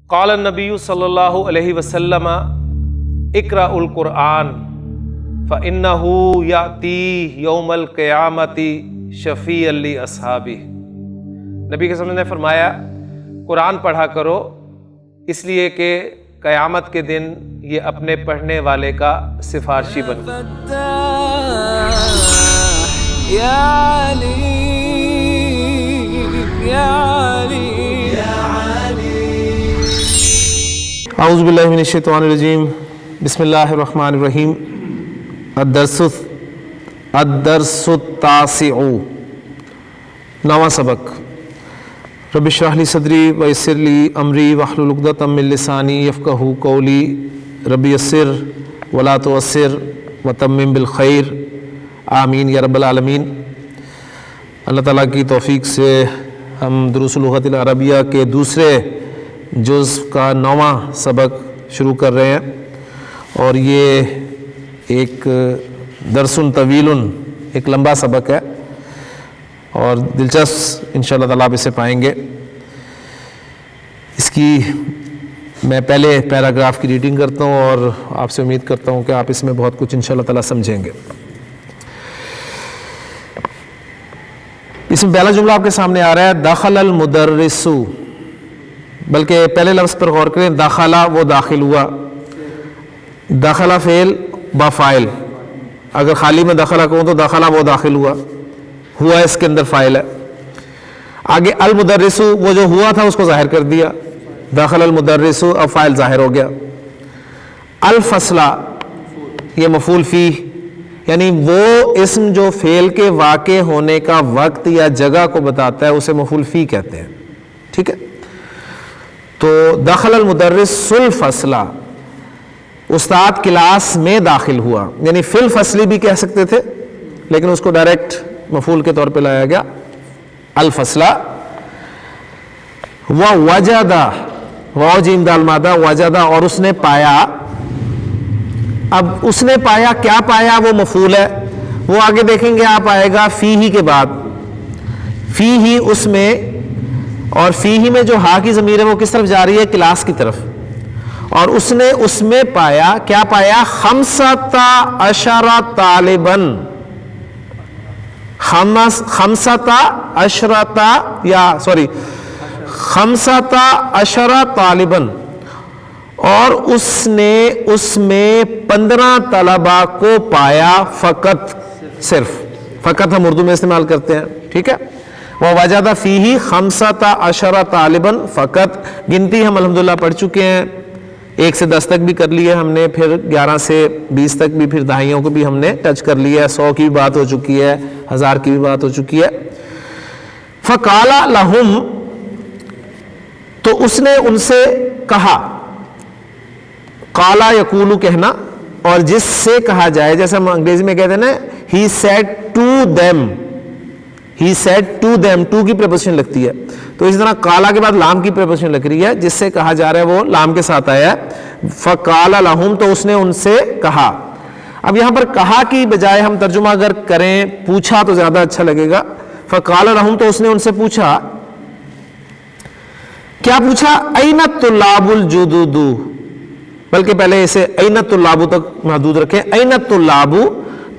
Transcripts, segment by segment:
قال النبی صلی اللہ علیہ وسلم اقرأ القرآن فإنه یأتی یوم القیامۃ شفیعا لأصحابہ۔ نبی کے وسلم نے فرمایا قرآن پڑھا کرو اس لیے کہ قیامت کے دن یہ اپنے پڑھنے والے کا سفارشی بنے۔ اعوذ باللہ من الشیطان الرجیم، بسم اللہ الرحمن الرحیم۔ الدرس التاسع، نواں سبق۔ رب اشرح لی صدری ویسر لی امری واحلل عقدۃ من لسانی یفقہوا قولی، رب یسر ولا تعسر وتمم بالخیر، آمین یا رب العالمین۔ اللہ تعالیٰ کی توفیق سے ہم دروس اللغۃ العربیہ کے دوسرے جز کا 9واں سبق شروع کر رہے ہیں، اور یہ ایک درس طویل، ایک لمبا سبق ہے اور دلچسپ انشاءاللہ تعالیٰ آپ اسے پائیں گے۔ اس کی میں پہلے پیراگراف کی ریڈنگ کرتا ہوں اور آپ سے امید کرتا ہوں کہ آپ اس میں بہت کچھ انشاءاللہ تعالیٰ سمجھیں گے۔ اس میں پہلا جملہ آپ کے سامنے آ رہا ہے دخل المدرس، بلکہ پہلے لفظ پر غور کریں، داخلہ وہ داخل ہوا، داخلہ فعل با فاعل، اگر خالی میں داخلہ کہوں تو داخلہ وہ داخل ہوا اس کے اندر فاعل ہے۔ آگے المدرس، وہ جو ہوا تھا اس کو ظاہر کر دیا، داخل المدرس، اب فاعل ظاہر ہو گیا۔ الفصلہ، یہ مفعول فی، یعنی وہ اسم جو فعل کے واقع ہونے کا وقت یا جگہ کو بتاتا ہے اسے مفعول فی کہتے ہیں، ٹھیک ہے۔ تو دخل المدرس الفصلہ، استاد کلاس میں داخل ہوا، یعنی فی الفصلی بھی کہہ سکتے تھے لیکن اس کو ڈائریکٹ مفعول کے طور پہ لایا گیا، الفصلہ۔ ووجد، واو جیم دال مادہ، وجد، اور اس نے پایا۔ اب اس نے پایا، کیا پایا؟ وہ مفعول ہے، وہ آگے دیکھیں گے آپ آئے گا فی ہی کے بعد، فی ہی اس میں، اور فی ہی میں جو ہا کی ضمیر ہے وہ کس طرف جا رہی ہے؟ کلاس کی طرف۔ اور اس نے اس میں پایا، کیا پایا؟ 15 طالباً، 15 طالباً، اور اس نے اس میں 15 طلباء کو پایا، فقط، صرف، فقط ہم اردو میں استعمال کرتے ہیں، ٹھیک ہے۔ ووجد فیہ 15 طالباً، فقط۔ گنتی ہم الحمدللہ پڑھ چکے ہیں، 1 سے 10 تک بھی کر لی ہے ہم نے، پھر 11 سے 20 تک بھی، پھر دہائیوں کو بھی ہم نے ٹچ کر لیا ہے، 100 کی بھی بات ہو چکی ہے، 1000 کی بھی بات ہو چکی ہے۔ فقال لہم، تو اس نے ان سے کہا، قالا یقولو کہنا، اور جس سے کہا جائے، جیسے ہم انگریزی میں کہتے ہیں نا he said to them، he said to them، to کی پریپوزیشن لگتی ہے، تو اس طرح قالا کے بعد لام کی پریپوزیشن لگ رہی ہے، جس سے کہا جا رہا ہے وہ لام کے ساتھ آیا ہے۔ فقال لہم، تو اس نے ان سے کہا۔ اب یہاں پر کہا کی بجائے ہم ترجمہ اگر کریں پوچھا تو زیادہ اچھا لگے گا۔ فقال لہم، تو اس نے ان سے پوچھا، کیا پوچھا؟ این الطلاب الجدد، بلکہ پہلے اسے این الطلاب تک محدود رکھیں۔ این الطلاب،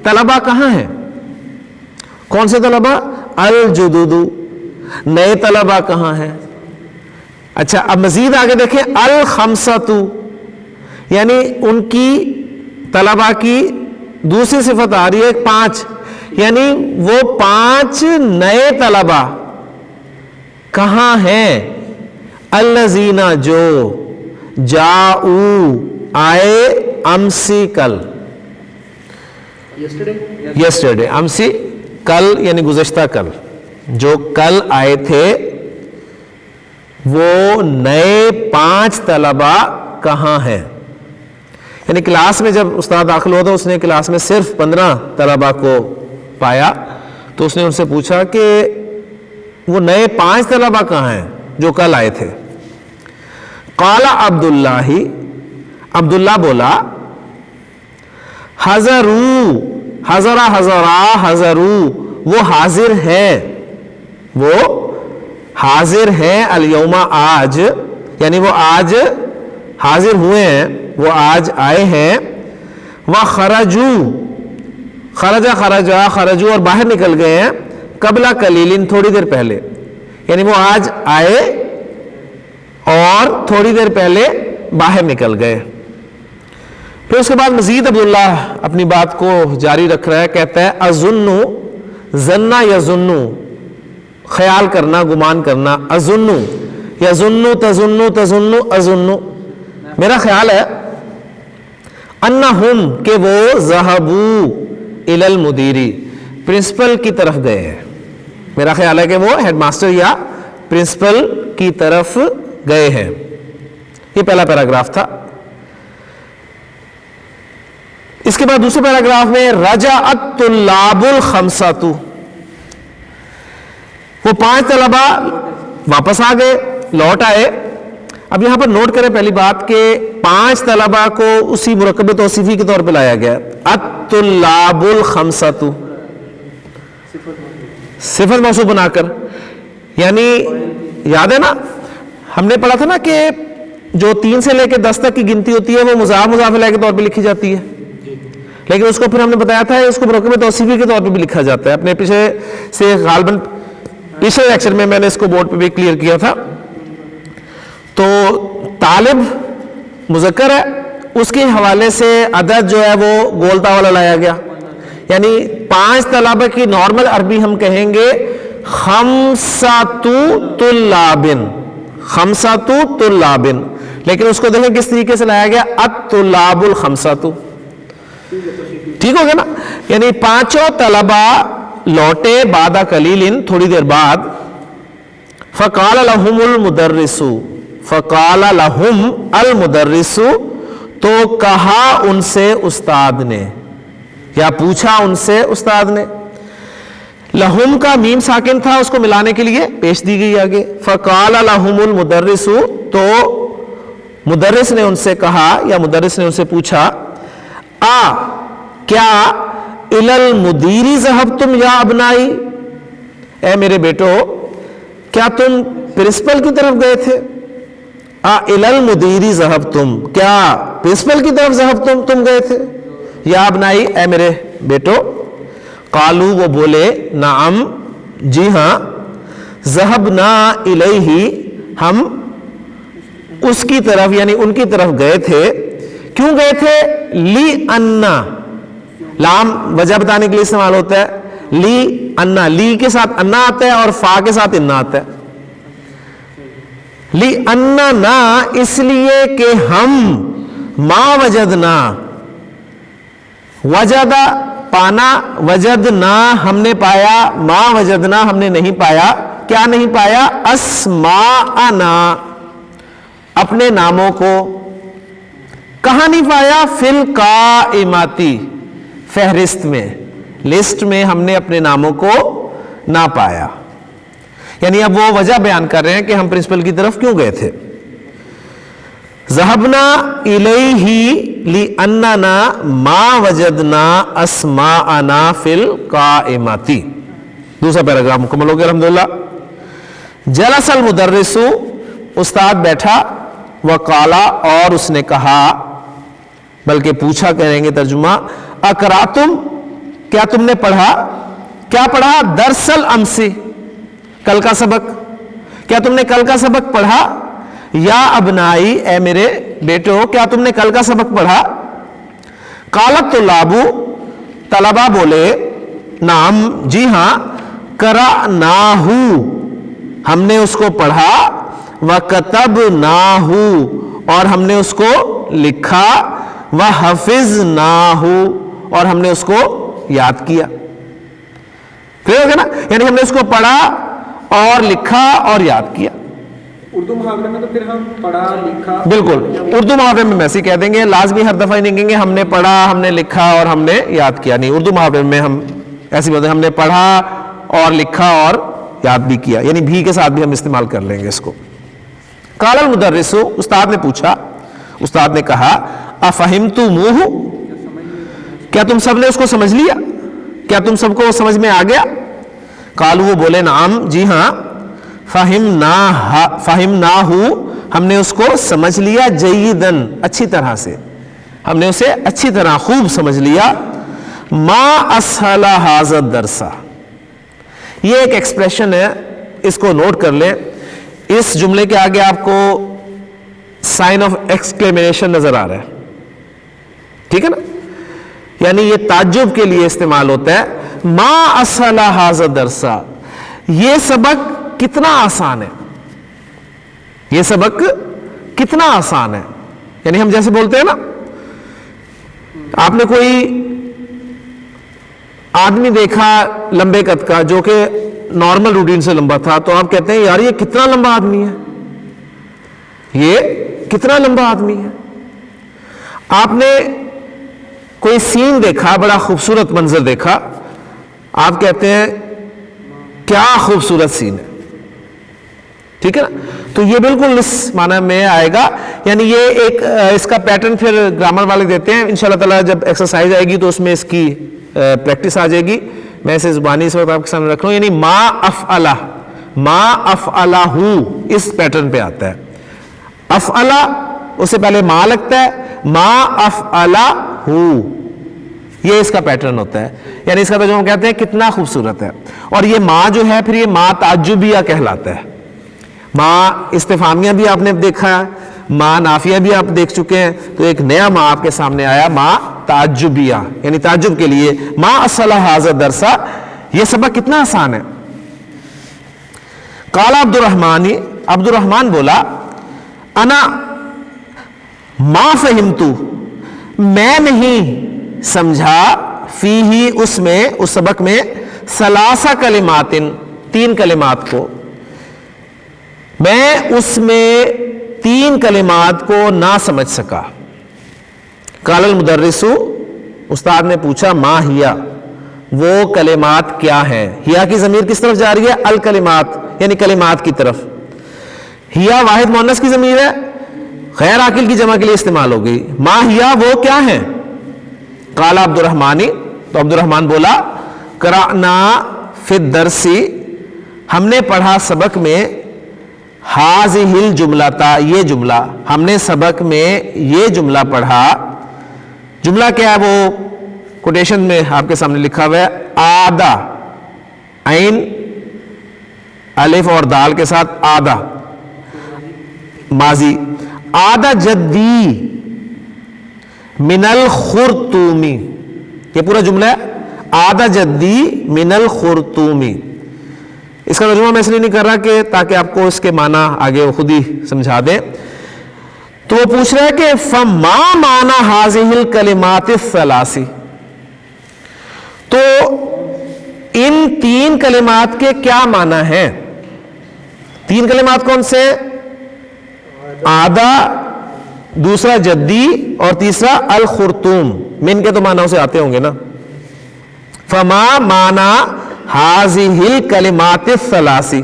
طلبہ کہاں ہیں؟ کون سے طلبہ؟ الجدد، نئے طلبہ کہاں ہیں؟ اچھا، اب مزید آگے دیکھیں، الخمسۃ، یعنی ان کی طلبہ کی دوسری صفت آ رہی ہے 5، یعنی وہ 5 نئے طلبہ کہاں ہیں؟ الذین، جو، جاؤ، آئے، امسی، کل، یسٹرڈے، امسی، کل یعنی گزشتہ کل، جو کل آئے تھے وہ نئے 5 طلبہ کہاں ہیں؟ یعنی کلاس میں جب استاد داخل ہوا تو اس نے کلاس میں صرف 15 طلبہ کو پایا، تو اس نے ان سے پوچھا کہ وہ نئے 5 طلبہ کہاں ہیں جو کل آئے تھے؟ قال عبداللہ، عبداللہ بولا، حضروا، حضرا، حضرا، حضروا، وہ حاضر ہیں، وہ حاضر ہیں، الیوم، آج، یعنی وہ آج حاضر ہوئے ہیں، وہ آج آئے ہیں. وَخَرَجُوا، خرجو اور باہر نکل گئے ہیں. قبل قلیل، تھوڑی دیر پہلے، یعنی وہ آج آئے اور تھوڑی دیر پہلے باہر نکل گئے. پھر اس کے بعد مزید عبداللہ اپنی بات کو جاری رکھ رہا ہے، کہتا ہے اظنُ، ظنّ یظنُ، خیال کرنا، گمان کرنا. اظنُ یظنُ، تظنُ، تظنُ، اظنُ، میرا خیال ہے انہم، کہ وہ ذہبوا الی المدیری، پرنسپل کی طرف گئے ہیں. میرا خیال ہے کہ وہ ہیڈ ماسٹر یا پرنسپل کی طرف گئے ہیں. یہ پہلا پیراگراف تھا. اس کے بعد دوسرے پیراگراف میں رجعت طلاب الخمسۃ، وہ 5 طلبہ واپس آ گئے، لوٹ آئے. اب یہاں پر نوٹ کریں پہلی بات کہ 5 طلبہ کو اسی مرکب توصیفی کے طور پہ لایا گیا. الطلاب الخمسۃ، صفت موصوف بنا کر. یعنی یاد ہے نا، ہم نے پڑھا تھا نا کہ جو 3 سے لے کے 10 تک کی گنتی ہوتی ہے وہ مضاف مضاف الیہ کے طور پہ لکھی جاتی ہے، لیکن اس کو پھر ہم نے بتایا تھا اس کو مرکب توصیفی کے طور پہ بھی لکھا جاتا ہے. اپنے پیچھے سے غالباً پچھلے لیکچر میں نے اس کو بورڈ پہ بھی کلیئر کیا تھا. تو طالب مذکر ہے، اس کے حوالے سے عدد جو ہے وہ گولتا والا لایا گیا. یعنی 5 طلبہ کی نارمل عربی ہم کہیں گے خمسۃ طلاب، خمسۃ طلاب، لیکن اس کو دیکھیں کس طریقے سے لایا گیا، الطلاب الخمسۃ. ٹھیک ہو گیا نا. یعنی 5 طلبہ لوٹے بعد قلیل، تھوڑی دیر بعد. فقال لهم المدرس، فقال لهم المدرس، تو کہا ان سے استاد نے، یا پوچھا ان سے استاد نے. لہم کا میم ساکن تھا، اس کو ملانے کے لیے پیش دی گئی آگے. فقال لهم المدرس، تو مدرس نے ان سے کہا یا مدرس نے ان سے پوچھا، کیا الی المدیری ذہبتم یا ابنائی، اے میرے بیٹو کیا تم پرنسپل کی طرف گئے تھے. الی المدیری ذہبتم، کیا پرنسپل کی طرف ذہبتم، تم گئے تھے. یا ابنائی، اے میرے بیٹو. قالو، وہ بولے، نعم، جی ہاں. ذہبنا الیہ، ہم اس کی طرف یعنی ان کی طرف گئے تھے. کیوں گئے تھے؟ لی انا، لام وجہ بتانے کے لیے استعمال ہوتا ہے. لی انا، لی کے ساتھ انا آتا ہے اور فا کے ساتھ انا آتا ہے. لی انا نا، اس لیے کہ ہم ما وجدنا، وجدہ پانا، وجدنا ہم نے پایا، ما وجدنا ہم نے نہیں پایا. کیا نہیں پایا؟ اسماءنا، اپنے ناموں کو. کہاں نہیں پایا؟ فی القائماتی، فہرست میں، لسٹ میں ہم نے اپنے ناموں کو نہ پایا. یعنی اب وہ وجہ بیان کر رہے ہیں کہ ہم پرنسپل کی طرف کیوں گئے تھے. ذہبنا الیہ لاننا ما وجدنا اسماءنا فی القائماتی. دوسرا پیراگراف مکمل ہو گیا الحمدللہ. جلس المدرس، استاد بیٹھا. وقالا، اور اس نے کہا، بلکہ پوچھا کہیں گے ترجمہ، اقراتم، کیا تم نے پڑھا؟ کیا پڑھا؟ درس الامس، کل کا سبق. کیا تم نے کل کا سبق پڑھا؟ یا ابنائی، اے میرے بیٹو کیا تم نے کل کا سبق پڑھا؟ قالت طلاب، طلبہ بولے، نعم، جی ہاں. قرأناہ، ہم نے اس کو پڑھا. وَكَتَبْنَاهُ، اور ہم نے اس کو لکھا. وَحَفِظْنَاهُ، اور ہم نے اس کو یاد کیا. کلیئر ہوگا نا. یعنی ہم نے اس کو پڑھا اور لکھا اور یاد کیا. اردو محاورے میں تو پھر ہم پڑھا لکھا، بالکل اردو محاورے میں ایسے کہہ دیں گے، لازمی ہر دفعہ نہیں کہیں گے ہم نے پڑھا، ہم نے لکھا اور ہم نے یاد کیا. نہیں، اردو محاورے میں ہم ایسی بات ہے، ہم نے پڑھا اور لکھا اور یاد بھی کیا. یعنی بھی کے ساتھ بھی ہم استعمال کر لیں گے اس کو. قال المدرس، استاد نے پوچھا، استاد نے کہا، افہمتموہ، کیا تم سب نے اس کو سمجھ لیا؟ کیا تم سب کو سمجھ میں آ گیا؟ قالوا، وہ بولے، نعم، جی ہاں. فہمناہو ہم نے اس کو سمجھ لیا، جیدن اچھی طرح سے، ہم نے اسے اچھی طرح خوب سمجھ لیا۔ ما اسہل ھذا الدرس، یہ ایک ایکسپریشن ہے، اس کو نوٹ کر لیں۔ اس جملے کے آگے آپ کو سائن آف ایکسکلیمیشن نظر آ رہا ہے، ٹھیک ہے نا، یعنی یہ تعجب کے لیے استعمال ہوتا ہے۔ ما اسہل ھذا الدرس، یہ سبق کتنا آسان ہے، یہ سبق کتنا آسان ہے، یعنی ہم جیسے بولتے ہیں نا، آپ نے کوئی آدمی دیکھا لمبے قد کا جو کہ نارمل روٹین سے لمبا تھا، تو آپ کہتے ہیں یار یہ کتنا لمبا آدمی ہے، یہ کتنا لمبا آدمی ہے۔ آپ نے کوئی سین دیکھا، بڑا خوبصورت منظر دیکھا، آپ کہتے ہیں کیا خوبصورت سین ہے، ٹھیک ہے نا، تو یہ بالکل اس معنی میں آئے گا، یعنی یہ ایک اس کا پیٹرن پھر گرامر والے دیتے ہیں، انشاءاللہ تعالیٰ جب ایکسرسائز آئے گی تو اس میں اس کی پریکٹس آ جائے گی، میں اسے زبانی اس وقت آپ کے سامنے رکھ رہا ہوں، یعنی ما افعلہ اس پیٹرن پہ آتا ہے۔ افعلہ اس سے پہلے ما لگتا ہے، ما افعلہ، یہ اس کا پیٹرن ہوتا ہے، یعنی اس کا ترجمہ کہتے ہیں کتنا خوبصورت ہے۔ اور یہ ما جو ہے پھر یہ ما تعجبیہ کہلاتا ہے۔ ما استفہامیہ بھی آپ نے دیکھا ہے، ما نافیہ بھی آپ دیکھ چکے ہیں، تو ایک نیا ما آپ کے سامنے آیا، ما تعجبیہ، یعنی تعجب کے لیے۔ ما اسہل ھذا الدرس، یہ سبق کتنا آسان ہے۔ قال عبد الرحمن بولا، انا ما فہمت، میں نہیں سمجھا، فیہ اس میں، اس سبق میں، ثلاث کلمات، 3 کلمات کو، میں اس میں 3 کلمات کو نہ سمجھ سکا۔ قال المدرس، استاد نے پوچھا، ما ہیا، وہ کلمات کیا ہیں۔ ہیا کی ضمیر کس طرف جا رہی ہے؟ الکلمات، یعنی کلمات کی طرف۔ ہیا واحد مؤنث کی ضمیر ہے، غیر عاقل کی جمع کے لیے استعمال ہو گئی۔ ما ہیا، وہ کیا ہیں؟ قال عبد الرحمن، تو عبد الرحمن بولا، قرأنا فی الدرس، ہم نے پڑھا سبق میں، ھذہ الجملۃ، یہ جملہ، ہم نے سبق میں یہ جملہ پڑھا۔ جملہ کیا ہے؟ وہ کوٹیشن میں آپ کے سامنے لکھا ہوا ہے، آدھا، عین الف اور دال کے ساتھ آدھا، ماضی، آدھا جدی من الخرطومی، یہ پورا جملہ ہے، آدھا جدی من الخرطومی۔ اس کا ترجمہ میں اس لیے نہیں کر رہا کہ تاکہ آپ کو اس کے معنی آگے وہ خود ہی سمجھا دیں۔ تو وہ پوچھ رہا ہے کہ فما معنی ھذہ الکلمات الثلاث، تو ان 3 کلمات کے کیا معنی ہیں؟ 3 کلمات کون سے؟ آدھا، دوسرا جدی، اور تیسرا الخرطوم۔ من کے تو معنی اسے آتے ہوں گے نا۔ فما معنی ھذہ الکلمات الثلاث،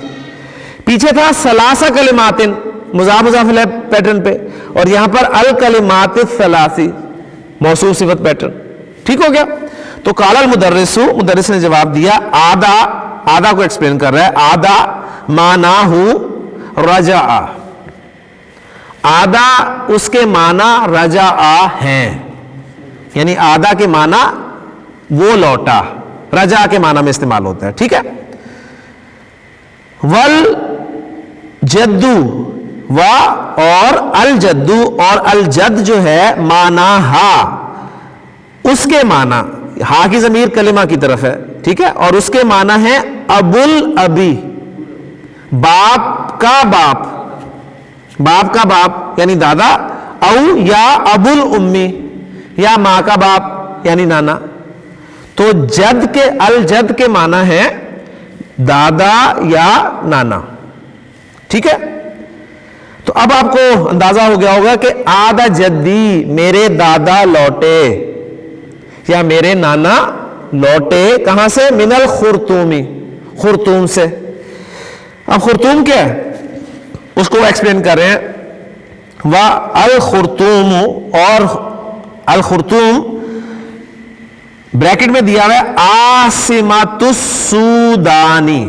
پیچھے تھا ثلاث کلمات، مضاف مضاف الیہ پیٹرن پہ، اور یہاں پر الکلمات الثلاث، موصوف صفت پیٹرن، ٹھیک ہو گیا۔ تو قال المدرس، مدرس نے جواب دیا، آدھا کو ایکسپلین کر رہا ہے، آدھا معناہ رجع، آدھا اس کے معنی رجع ہیں، یعنی آدھا کے معنی وہ لوٹا، رجع کے معنی میں استعمال ہوتا ہے، ٹھیک ہے۔ والجدو، و اور الجدو، اور الجد جو ہے معنی ہا، اس کے معنی، ہا کی ضمیر کلمہ کی طرف ہے، ٹھیک ہے، اور اس کے معنی ہے ابو الابی، باپ کا باپ، باپ کا باپ یعنی دادا، او یا ابو الامی، یا ماں کا باپ یعنی نانا۔ تو جد کے، الجد کے معنی ہے دادا یا نانا، ٹھیک ہے۔ تو اب آپ کو اندازہ ہو گیا ہوگا کہ آدھا جدی، میرے دادا لوٹے یا میرے نانا لوٹے، کہاں سے؟ من الخرطومی، خرطوم سے۔ اب خرطوم کیا ہے اس کو ایکسپلین کر رہے ہیں، الخرطوم، اور الخرطوم بریکٹ میں دیا ہوا ہے عاصمۃ السودانی،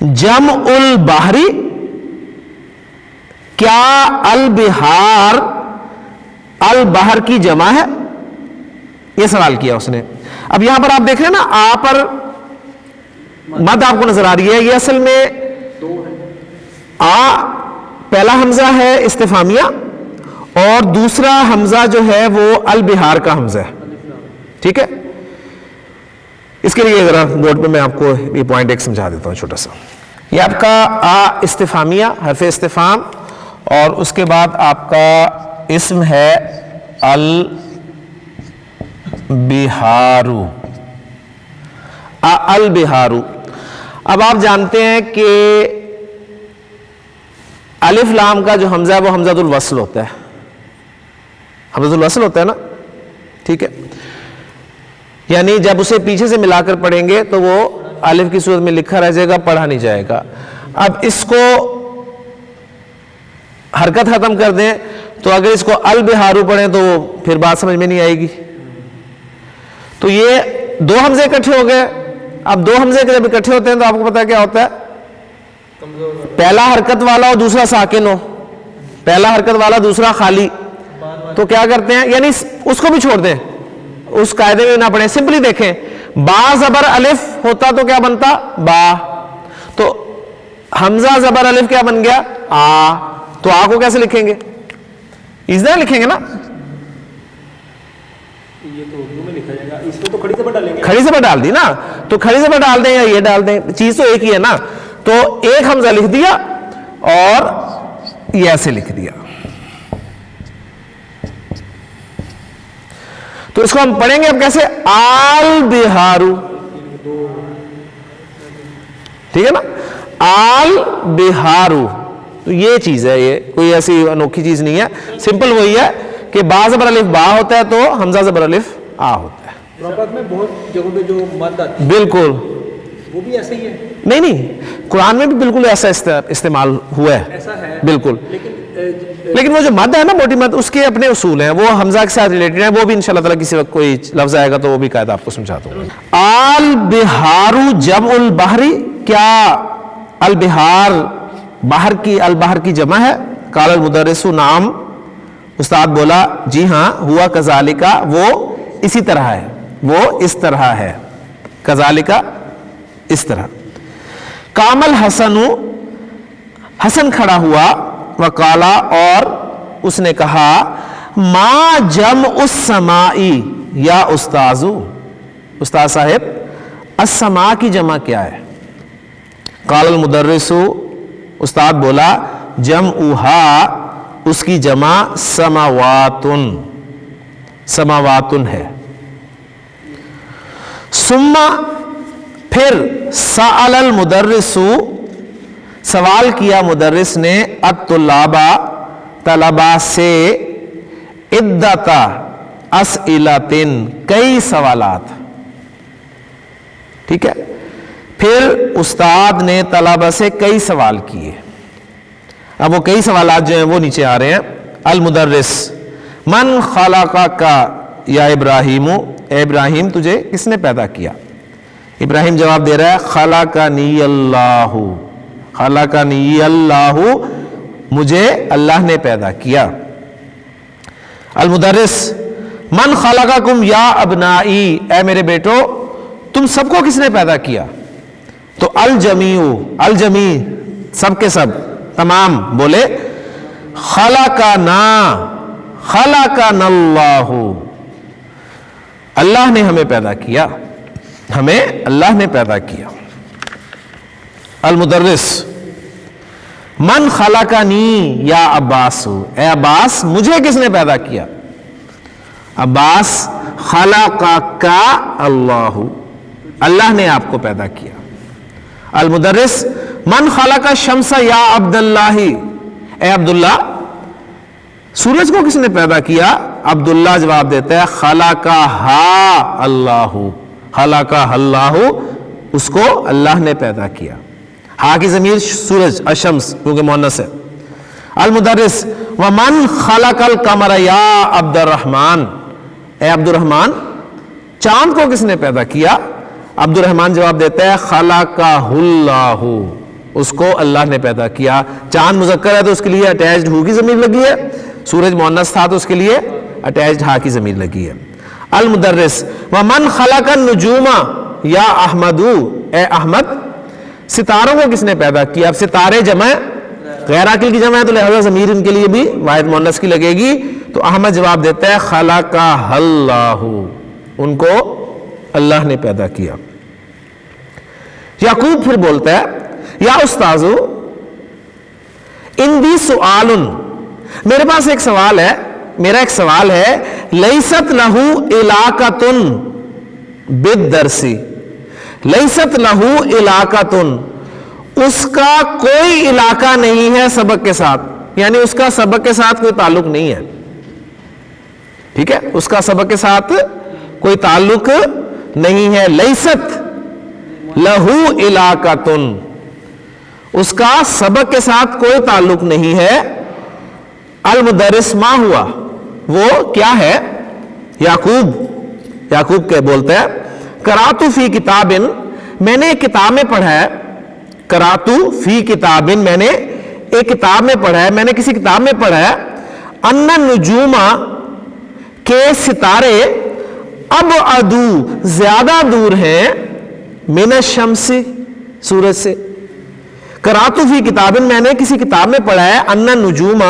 جمع البحری، کیا البحار البحر کی جمع ہے؟ یہ سوال کیا اس نے. اب یہاں پر آپ دیکھ رہے ہیں نا، آ پر مد آپ کو نظر آ رہی ہے. یہ اصل میں آ پہلا حمزہ ہے استفہامیہ، اور دوسرا حمزہ جو ہے وہ البحار کا حمزہ ہے. ٹھیک ہے، اس کے لیے ذرا بورڈ پہ میں آپ کو یہ پوائنٹ ایک سمجھا دیتا ہوں چھوٹا سا. یہ آپ کا آ استفہامیہ حرف استفہام، اور اس کے بعد آپ کا اسم ہے البحارو. البحارو. اب آپ جانتے ہیں کہ الف لام کا جو حمزہ ہے وہ حمزۃ الوصل ہوتا ہے. حمزۃ الوصل ہوتا ہے نا، ٹھیک ہے. یعنی جب اسے پیچھے سے ملا کر پڑھیں گے تو وہ الف کی صورت میں لکھا رہ جائے گا، پڑھا نہیں جائے گا. اب اس کو حرکت ختم کر دیں تو اگر اس کو البحارو پڑھیں تو پھر بات سمجھ میں نہیں آئے گی. تو یہ دو حمزے اکٹھے ہو گئے. اب دو حمزے جب اکٹھے ہوتے ہیں تو آپ کو پتا کیا ہوتا ہے؟ پہلا حرکت والا اور دوسرا ساکن ہو، پہلا حرکت والا دوسرا خالی، تو کیا کرتے ہیں؟ یعنی اس کو بھی چھوڑ دیں، اس قاعدے میں نہ پڑھیں. سمپلی دیکھیں، با زبر الف ہوتا تو کیا بنتا؟ با. تو حمزہ زبر الف کیا بن گیا؟ آ. تو آ کو کیسے لکھیں گے؟ اس طرح لکھیں گے نا. یہ تو اردو میں لکھا جائے گا، اس کو تو کھڑی زبر ڈالیں گے. کھڑی زبر ڈال دی نا، تو کھڑی زبر ڈال دیں یا یہ ڈال دیں، چیز تو ایک ہی ہے نا. تو ایک حمزہ لکھ دیا اور یہ ایسے لکھ دیا. تو اس کو ہم پڑھیں گے اب کیسے؟ آل بہارو. ٹھیک ہے نا، آل بہارو. تو یہ چیز ہے، یہ کوئی ایسی انوکھی چیز نہیں ہے، سمپل وہی ہے کہ با زبر الف با ہوتا ہے تو حمزہ زبر الف آ ہوتا ہے. ربط میں بہت جگہوں پہ جو مد آتی ہے بالکل وہ بھی ایسے ہی ہے. نہیں، قرآن میں بھی بالکل ایسا استعمال ہوا ہے. ایسا ہے بالکل. لیکن وہ جو مد ہے نا، موٹی مد، اس کے اپنے اصول ہیں، وہ حمزہ کے ساتھ ریلیٹڈ ہیں. وہ بھی انشاءاللہ تعالیٰ کسی وقت کوئی لفظ آئے گا تو وہ بھی قاعدہ آپ کو سمجھاتا ہوں. آل بہارو جمع البحری، کیا البحار بحر کی البحر کی جمع ہے؟ قال المدرس نعم. استاد بولا جی ہاں. ہوا کذالکا، وہ اسی طرح ہے، وہ اس طرح ہے. کذالکا اس طرح. کامل حسن، حسن کھڑا ہوا. وقالا، اور اس نے کہا ما جمع السمائی یا استاذو. استاد صاحب، السماء کی جمع کیا ہے؟ قال المدرس، استاد بولا جمعها، اس کی جمع سماواتن، سماواتن ہے. ثم، پھر سأل المدرس، سوال کیا مدرس نے، الطلابہ، طلبہ سے، عدۃ اسئلۃ، کئی سوالات. ٹھیک ہے، پھر استاد نے طلبہ سے کئی سوال کیے. اب وہ کئی سوالات جو ہیں وہ نیچے آ رہے ہیں. المدرس، من خلقک یا ابراہیم، اے ابراہیم تجھے کس نے پیدا کیا؟ ابراہیم جواب دے رہا ہے خلقنی اللہ، خلقنی اللہ، مجھے اللہ نے پیدا کیا. المدرس، من خلقکم یا ابنائی، اے میرے بیٹو تم سب کو کس نے پیدا کیا؟ تو الجمیع، الجمیع سب کے سب، تمام بولے خلقنا، خلقنا اللہ، اللہ نے ہمیں پیدا کیا، ہمیں اللہ نے پیدا کیا. المدرس، من خلقنی یا عباس، اے عباس مجھے کس نے پیدا کیا؟ عباس، خلقک اللہ، اللہ نے آپ کو پیدا کیا. المدرس، من خلق الشمس یا عبداللہ، اے عبداللہ سورج کو کس نے پیدا کیا؟ عبداللہ جواب دیتا ہے خلقہا اللہ، خلقہا اللہ، اس کو اللہ نے پیدا کیا. ہا کی ضمیر سورج، الشمس کیونکہ مؤنث ہے. المدرس، ومن خلق القمر یا عبد الرحمن، اے عبد الرحمن چاند کو کس نے پیدا کیا؟ عبد الرحمن جواب دیتا ہے خلقہ اللہ، اس کو اللہ نے پیدا کیا. چاند مذکر ہے تو اس کے لیے اٹیچڈ ہو کی ضمیر لگی ہے, سورج مؤنث تھا تو اس کے لیے اٹیچڈ ہا کی ضمیر لگی ہے. المدرس ومن خلق النجوم یا احمدو, اے احمد ستاروں کو کس نے پیدا کیا. اب ستارے جمع غیر عاقل کی جمع ہے تو لہذا ضمیر ان کے لیے بھی واحد مؤنث کی لگے گی. تو احمد جواب دیتا ہے خلقہ اللہ, ان کو اللہ نے پیدا کیا. یعقوب پھر بولتا ہے یا استاذو اندی سؤال, میرے پاس ایک سوال ہے, میرا ایک سوال ہے. لیست لہو علاقۃ بالدرسی, لیست لہو علاقۃ, اس کا کوئی علاقہ نہیں ہے سبق کے ساتھ, یعنی اس کا سبق کے ساتھ کوئی تعلق نہیں ہے. ٹھیک ہے, اس کا سبق کے ساتھ کوئی تعلق نہیں ہے. لیست لہو علاقۃ, اس کا سبق کے ساتھ کوئی تعلق نہیں ہے. المدرس ما ہوا, وہ کیا ہے. یعقوب کے بولتے ہیں قرأت فی کتاب, میں نے ایک کتاب میں پڑھا ہے. قرأت فی کتاب, میں نے ایک کتاب میں پڑھا ہے, میں نے کسی کتاب میں پڑھا ہے. ان النجوم, کے ستارے ابعدو, زیادہ دور ہیں, من الشمس, سورج سے. قرأت فی کتاب, میں نے کسی کتاب میں پڑھا ہے. ان النجوم,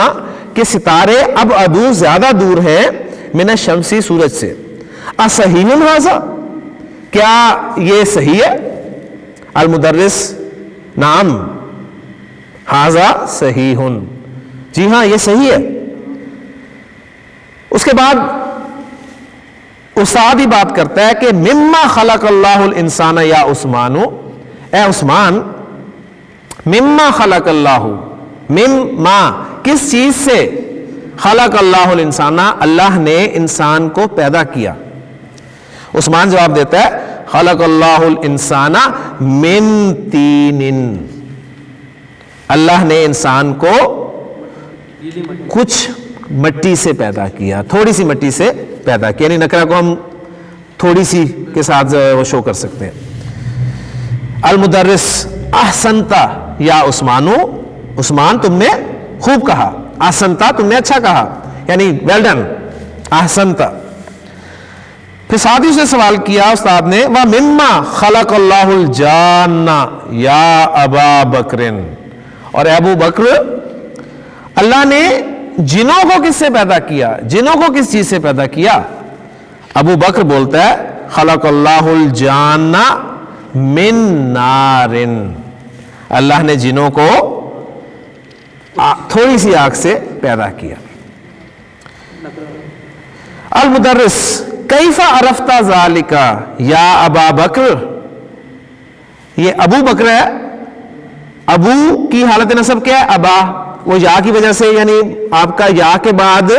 کے ستارے ابعدو, زیادہ دور ہیں, من الشمس, سورج سے. اصحیح ھذا, کیا یہ صحیح ہے. المدرس نعم ھذا صحیح, جی ہاں یہ صحیح ہے. اس کے بعد استاد ہی بات کرتا ہے کہ مما خلق اللہ الانسان یا عثمان, اے عثمان مما خلق اللہ, مما کس چیز سے, خلق اللہ الانسان, اللہ نے انسان کو پیدا کیا. عثمان جواب دیتا ہے خلق اللہ الانسان من تین, اللہ نے انسان کو کچھ مٹی سے پیدا کیا, تھوڑی سی مٹی سے پیدا کیا, یعنی نکرہ کو ہم تھوڑی سی کے ساتھ وہ شو کر سکتے ہیں. المدرس احسنتا یا عثمانو, عثمان تم نے خوب کہا. احسنتا, تم نے اچھا کہا, یعنی ویل ڈن, احسنتا. پھر ساتھ ہی اسے سوال کیا استاد نے وَمِمَّا خَلَقَ اللَّهُ الْجَانَّ یا ابا بکرن, اور ابو بکر اللہ نے جنوں کو کس سے پیدا کیا, جنوں کو کس چیز سے پیدا کیا. ابو بکر بولتا ہے خلق اللہ الجان من نار, اللہ نے جنوں کو تھوڑی سی آگ سے پیدا کیا. المدرس کیف عرفت ذالک یا ابا بکر, یہ ابو بکر ہے, ابو کی حالت نصب کیا ہے ابا, وہ یا کی وجہ سے, یعنی آپ کا یا کے بعد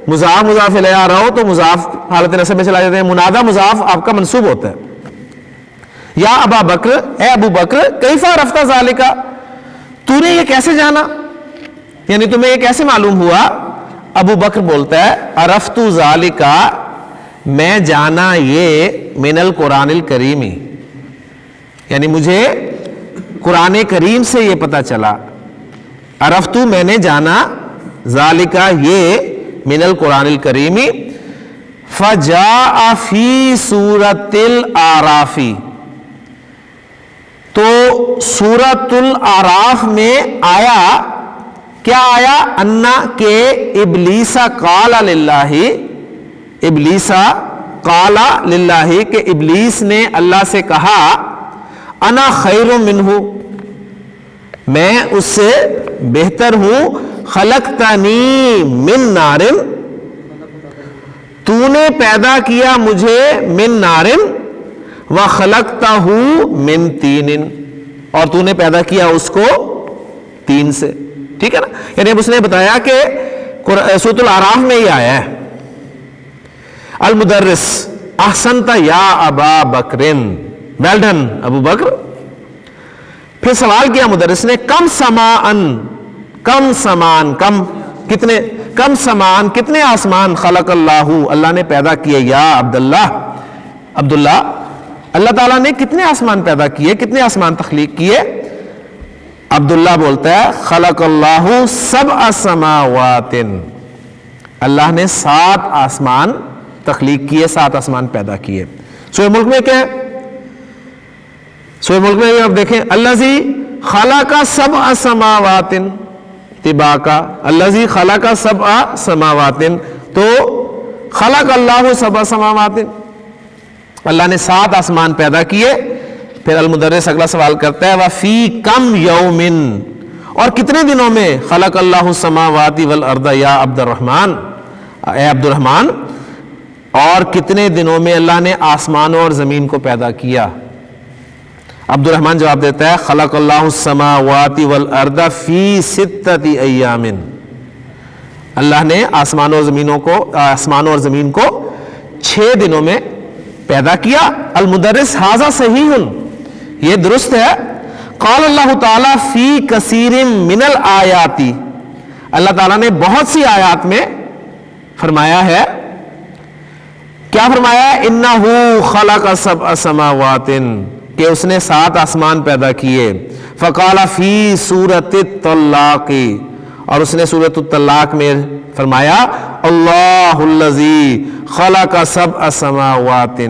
مضاف مضاف الیہ آ رہا ہو تو مضاف حالت نصب میں چلا جاتے ہیں, منادہ مضاف آپ کا منصوب ہوتا ہے. یا ابا بکر, اے ابو بکر, کیف عرفت ذالک, تو نے یہ کیسے جانا, یعنی تمہیں یہ کیسے معلوم ہوا. ابو بکر بولتا ہے عرفت ذالک, میں جانا یہ من القرآن الکریم, یعنی مجھے قرآن کریم سے یہ پتا چلا. عرفت, میں نے جانا, ذالک, یہ من القرآن الکریم. فجاء فی سورۃ الاعراف, تو سورۃ الاعراف میں آیا, کیا آیا, انا کہ ابلیس قال للہ, ابلیس قال للہ, کہ ابلیس نے اللہ سے کہا انا خیر منہ, میں اس سے بہتر ہوں. خلقتنی من نار, تو نے پیدا کیا مجھے من نار, وخلقتہ من تین, اور تو نے پیدا کیا اس کو تین سے. ٹھیک ہے نا, یعنی اب اس نے بتایا کہ سورۃ الاعراف میں یہ آیا ہے. المدرس احسنت یا ابا بکرن, ویل ڈن ابو بکر. پھر سوال کیا مدرس نے کم سمان, کم سمان, کم کتنے, کم سمان کتنے آسمان, خلق اللہ, اللہ نے پیدا کیے, یا عبداللہ, عبداللہ, اللہ تعالیٰ نے کتنے آسمان پیدا کیے, کتنے آسمان تخلیق کیے. عبداللہ بولتا ہے خلق اللہ سبع سماوات، اللہ نے 7 آسمان تخلیق کیے، 7 آسمان پیدا کیے۔ سورہ ملک میں کیا ہے؟ سورہ ملک میں آپ دیکھیں الذی خلق سبع سماوات طباقا، الذی خلق سبع سماوات، تو خلق اللہ سبع سماوات، اللہ نے 7 آسمان پیدا کیے۔ پھر المدرس اگلا سوال کرتا ہے وَفِي کم یومن، اور کتنے دنوں میں خلق اللہ السماوات والارض یا عبد الرحمن، اے عبد الرحمن، اور کتنے دنوں میں اللہ نے آسمانوں اور زمین کو پیدا کیا؟ عبد الرحمن جواب دیتا ہے خلق اللہ السماوات والارض فی 6 ایام، اللہ نے آسمانوں اور زمین کو 6 دنوں میں پیدا کیا۔ المدرس ھذا صحیح، یہ درست ہے۔ قال اللہ تعالیٰ فی کثیر من الآیات، اللہ تعالیٰ نے بہت سی آیات میں فرمایا ہے، کیا فرمایا ہے؟ انہ خلق سبع سماوات، کہ اس نے 7 آسمان پیدا کیے۔ فقال فی سورۃ الطلاق، اور اس نے سورۃ الطلاق میں فرمایا اللہ الذی خلق سبع سماوات،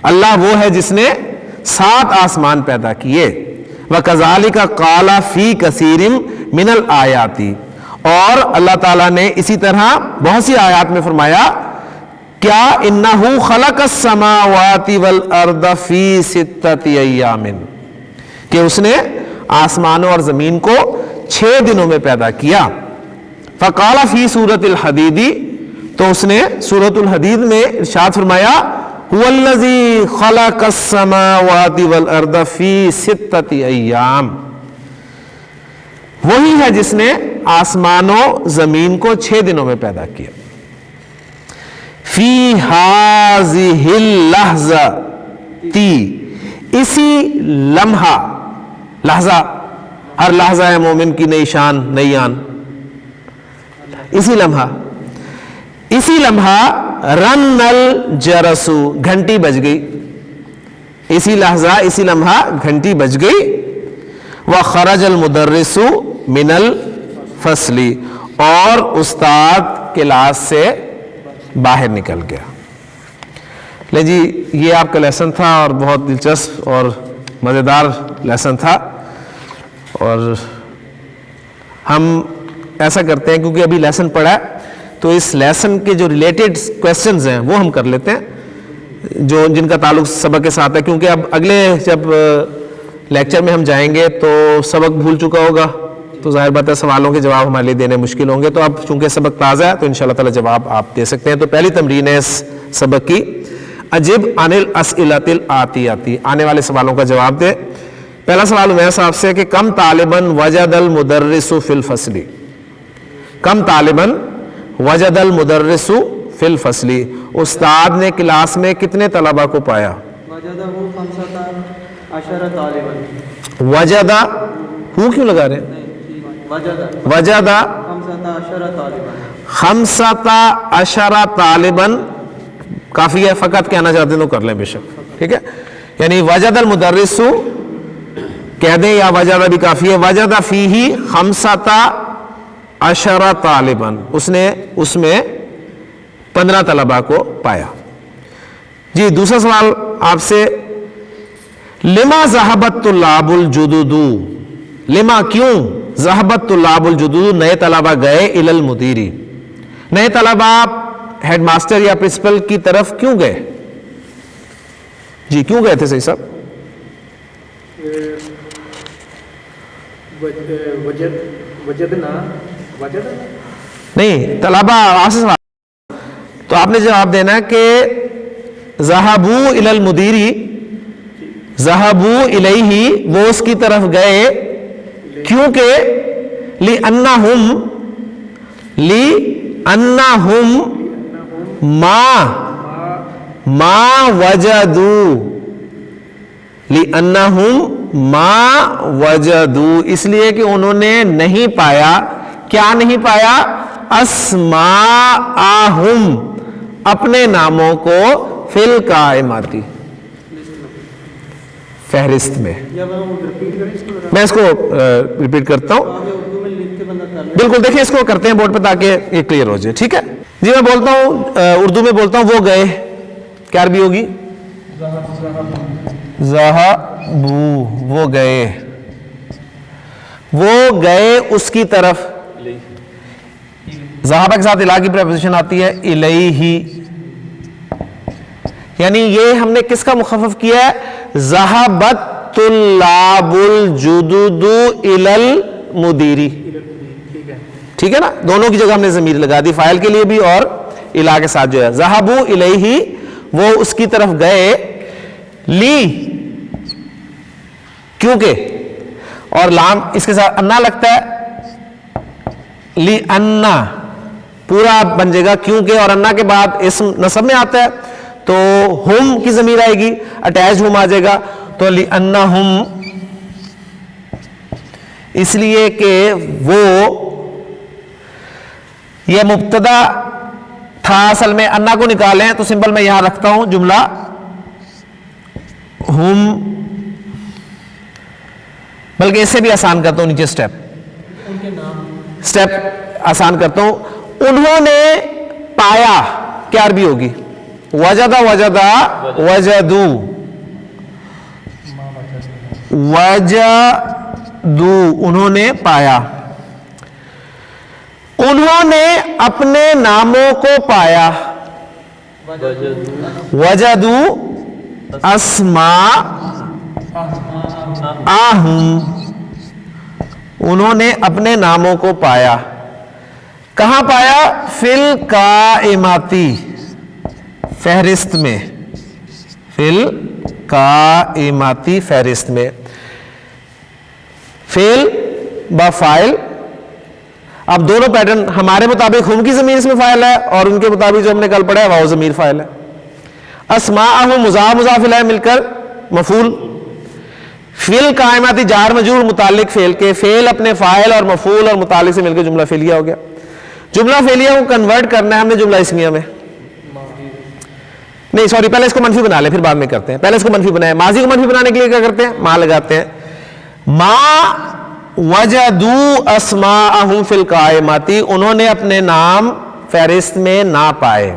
اللہ وہ ہے جس نے 7 آسمان پیدا کیے۔ وَكَذَلِكَ قَالَ فِي كَثِيرٍ مِّنَ الْآيَاتِ، اور اللہ تعالیٰ نے اسی طرح بہت سی آیات میں فرمایا کیا اِنَّهُ خَلَقَ السَّمَاوَاتِ وَالْأَرْضَ فِي 6 ایام، کہ اس نے آسمانوں اور زمین کو 6 دنوں میں پیدا کیا۔ فَقَالَ فِي سُورَةِ الْحَدِيدِ، تو اس نے سورۃ الحدید میں ارشاد فرمایا هُوَ الَّذِي خَلَقَ السَّمَاوَاتِ وَالْأَرْضَ فِي 6 ایام، وہی ہے جس نے آسمانوں زمین کو 6 دنوں میں پیدا کیا۔ فی ہذہ اللحظۃ، اسی لمحہ، لحظہ، ہر لحظہ ہے مومن کی نئی شان نئی آن، اسی لمحہ رن الجرس، گھنٹی بج گئی، اسی لحظہ اسی لمحہ گھنٹی بج گئی۔ وخرج المدرس من الفصل، اور استاد کلاس سے باہر نکل گیا۔ لے جی، یہ آپ کا لیسن تھا، اور بہت دلچسپ اور مزیدار لیسن تھا، اور ہم ایسا کرتے ہیں کیونکہ ابھی لیسن پڑھا ہے تو اس لیسن کے جو ریلیٹڈ کویسچنز ہیں وہ ہم کر لیتے ہیں جو جن کا تعلق سبق کے ساتھ ہے، کیونکہ اب اگلے جب لیکچر میں ہم جائیں گے تو سبق بھول چکا ہوگا، تو ظاہر بات ہے سوالوں کے جواب ہمارے لیے دینے مشکل ہوں گے۔ تو اب چونکہ سبق تازہ ہے تو انشاءاللہ تعالی جواب آپ دے سکتے ہیں۔ تو پہلی تمرین ہے اس سبق کی، اجب عن الاسئلۃ الآتیۃ، آنے والے سوالوں کا جواب دے۔ پہلا سوال عمیر صاحب سے کہ کم طالباً وجد المدرس فی الفصل، کم طالباً وجد المدرس فی الفصل، استاد نے کلاس میں کتنے طلبہ کو پایا؟ وجدہ 15 طالباً، وجدہ ہوں کیوں لگا رہے ہیں؟ وجدہ 15 طالباً کافی ہے، فقط کہنا چاہتے ہیں تو کر لیں بے شک، ٹھیک ہے، یعنی وجد المدرس کہہ دیں یا وجدہ بھی کافی ہے۔ وجدہ فیہ 15 طالباً، اس نے اس میں 15 طلبہ کو پایا۔ جی دوسرا سوال آپ سے، لما ذہبت طلاب الجدد، لما کیوں ذہبت طلاب الجدد، نئے طلبہ گئے الی المدیر، نئے طلبہ ہیڈ ماسٹر یا پرنسپل کی طرف کیوں گئے؟ جی کیوں گئے تھے صحیح صاحب؟ نہیں، طلبہ آپ سے سوال، تو آپ نے جواب دینا کہ ذہبوا الی المدیر، ذہبوا الیہ، وہ اس کی طرف گئے کیونکہ لِأَنَّهُمْ ما وجدوا، لِأَنَّهُمْ ما وجدوا، اس لیے کہ انہوں نے نہیں پایا، کیا نہیں پایا؟ اسماءہم، اپنے ناموں کو فی القائمۃ، فہرست میں. یا وہ ریپیٹ کریں اس کو ذرا. میں اس کو ریپیٹ کرتا ہوں. آگے اردو میں لکھ کے بندہ کر لے. بالکل دیکھیں اس کو کرتے ہیں بورڈ پہ تاکہ یہ کلیئر ہو جائے. ٹھیک ہے جی. میں بولتا ہوں اردو میں بولتا ہوں وہ گئے. کیا عربی ہوگی؟ ذہبوا. وہ گئے. وہ گئے اس کی طرف. ذہابہ کے ساتھ الا کی پریپوزیشن آتی ہے الیہ. یعنی یہ ہم نے کس کا مخفف کیا ہے؟ ذہبت طلاب الجدد الی المدیری. ٹھیک ہے نا. دونوں کی جگہ ہم نے ضمیر لگا دی, فاعل کے لیے بھی اور الا کے ساتھ جو ہے. ذہبوا الیہ, وہ اس کی طرف گئے. لی کیونکہ, اور لام اس کے ساتھ انا لگتا ہے. لی انا پورا بن جائے گا کیونکہ, اور انا کے بعد اسم نصب میں آتا ہے تو ہم کی ضمیر آئے گی, اٹیچ ہم آ جائے گا. تو لی انہم, اس لیے کہ وہ, یہ مبتدا تھا اصل میں. انا کو نکالیں تو سمپل میں یہاں رکھتا ہوں جملہ ہم, بلکہ اس سے بھی آسان کرتا ہوں نیچے اسٹیپ آسان کرتا ہوں. انہوں نے پایا. کیا عربی ہوگی؟ وجدہ وجدہ وجدو. وجدو انہوں نے پایا. انہوں نے اپنے ناموں کو پایا. وجدو اسماء آہم. انہوں نے اپنے ناموں کو پایا. کہاں پایا؟ فی القائماتی, فہرست میں. فی القائماتی, فہرست میں. فعل با فاعل. اب دونوں پیٹرن ہمارے مطابق ہم کی ضمیر اس میں فاعل ہے, اور ان کے مطابق جو ہم نے کل پڑھا ہے واو ضمیر فاعل ہے. اسماء مضاف مضاف الیہ مل کر مفعول. فی القائماتی جار مجرور متعلق فعل کے. فعل اپنے فاعل اور مفعول اور متعلق سے مل کے جملہ فعلیہ ہو گیا. جملہ فعلیہ کو کنورٹ کرنا ہے ہم نے جملہ اسمیہ میں. نہیں سوری, پہلے اس کو منفی بنا لیں پھر بعد میں کرتے ہیں. پہلے اس کو منفی بنائیں. ماضی کو منفی بنانے کے لیے کیا کرتے ہیں؟ ما لگاتے ہیں. ما وجدوا اسماءہم فی القائماتی, انہوں نے اپنے نام فہرست میں نہ پائے.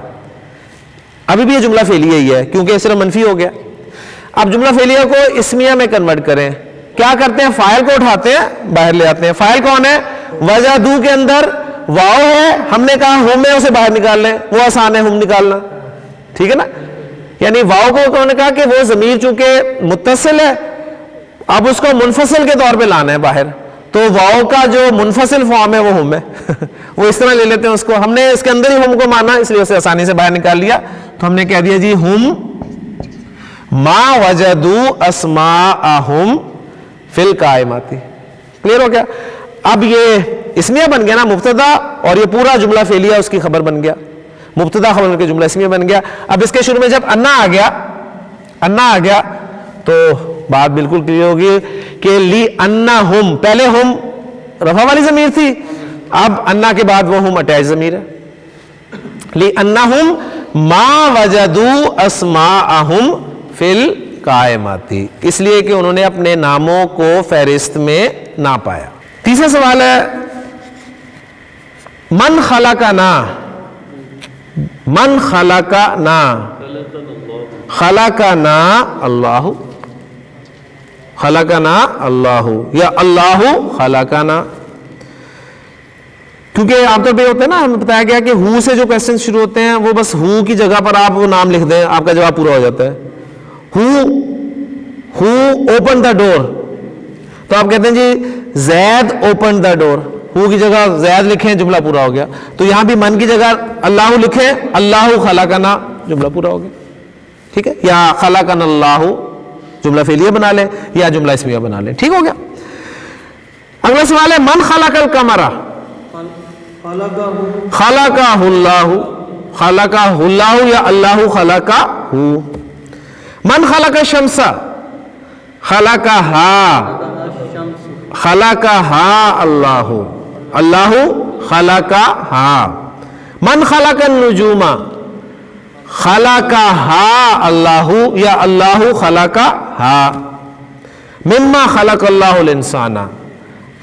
ابھی بھی یہ جملہ فعلیہ ہی ہے کیونکہ صرف منفی ہو گیا. اب جملہ فعلیہ کو اسمیہ میں کنورٹ کریں. کیا کرتے ہیں؟ فاعل کو اٹھاتے ہیں باہر لے آتے ہیں. فاعل کون ہے؟ وجدوا کے اندر واو ہے, ہم نے کہا ہم ہے, اسے باہر نکال لیں. وہ آسان ہے ہم نکالنا. ٹھیک ہے نا. یعنی واو کو انہوں نے کہا کہ وہ ضمیر چونکہ متصل ہے, اب اس کو منفصل کے طور پہ لانا ہے باہر, تو واو کا جو منفصل فارم ہے وہ ہم ہے. وہ اس طرح لے لیتے ہیں اس کو. ہم نے اس کے اندر ہی ہم کو مانا, اس لیے اسے آسانی سے باہر نکال لیا. تو ہم نے کہہ دیا جی ہم ما وجدوا اسماءہم فی القائماتی. کلیئر ہو گیا؟ اب یہ اسمیہ بن گیا نا مبتدا, اور یہ پورا جملہ فعلیہ اس کی خبر بن گیا. مبتدا خبر کے جملہ اسمیہ بن گیا. اب اس کے شروع میں جب انا آ گیا تو بات بالکل کلیئر ہوگی کہ لی انہم, پہلے ہم رفع والی ضمیر تھی, اب انا کے بعد وہ ہم اٹیچ ضمیر ہے. لی انہم ما وجدوا اسماءہم فی القائماتی, اس لیے کہ انہوں نے اپنے ناموں کو فہرست میں نہ پایا. تیسرا سوال ہے من خلقنا. من خلقنا, خلقنا اللہ, خلقنا اللہ یا اللہ خلقنا. کیونکہ عام طور پہ ہوتا ہے نا, ہمیں بتایا گیا کہ ہو سے جو کوسچن شروع ہوتے ہیں وہ بس ہو کی جگہ پر آپ وہ نام لکھ دیں, آپ کا جواب پورا ہو جاتا ہے. ہو اوپن دا ڈور, تو آپ کہتے ہیں جی زید اوپن دا ڈور. ہو کی جگہ زید لکھیں, جملہ پورا ہو گیا. تو یہاں بھی من کی جگہ اللہ لکھیں, اللہ خلقنا, جملہ پورا ہو گیا. ٹھیک ہے, یا خلقنا اللہ جملہ فعلیہ بنا لیں یا جملہ اسمیہ بنا لیں. ٹھیک ہو گیا. اگلا سوال ہے من خلق القمر. خلقہ اللہ, خلقہ اللہ یا اللہ خلقہ. من خلق الشمس. خلقہا, خلقہا اللہ, اللہ خلقہا. من خلق النجوم. خلقہا اللہ یا اللہ خلقہا. مما خلق اللہ الانسان،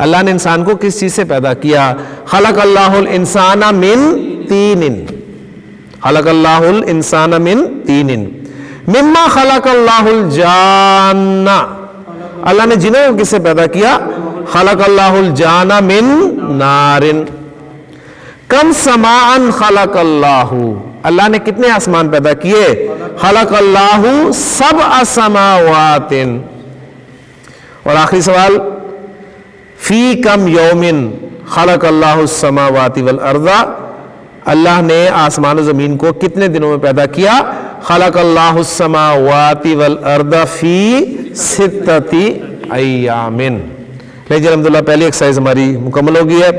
اللہ نے انسان کو کس چیز سے پیدا کیا؟ خلق اللہ الانسان من تین، خلق اللہ الانسان من تین، مما خلق اللہ الجان، اللہ نے جنوں کو کس سے پیدا کیا؟ خلق اللہ الجان من نار، کم سماعن خلق اللہ، اللہ نے کتنے آسمان پیدا کیے؟ خلق اللہ سبع سماوات، اور آخری سوال فی کم یومن خلق اللہ السماوات والارض، اللہ نے آسمان و زمین کو کتنے دنوں میں پیدا کیا؟ خلق اللہ السماوات والارض فی ستۃ ایام۔ لیجیے الحمدللہ پہلی ایکسرسائز ہماری مکمل ہو گئی ہے،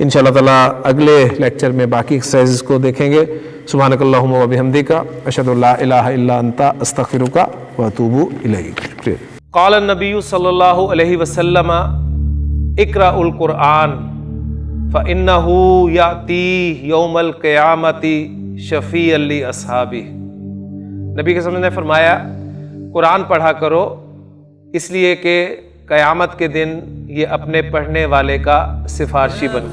انشاءاللہ تعالیٰ اگلے لیکچر میں باقی ایکسرسائز کو دیکھیں گے۔ سبحانک اللہم و بحمدک، اشہد ان لا الہ الا انت، استغفرک و اتوب الیک۔ قال النبی صلی اللہ علیہ وسلم اقرأ القرآن فإنہ یأتی یوم القیامۃ شفیعا لأصحابہ، نبی کے نے فرمایا قرآن پڑھا کرو، اس لیے کہ قیامت کے دن یہ اپنے پڑھنے والے کا سفارشی بن۔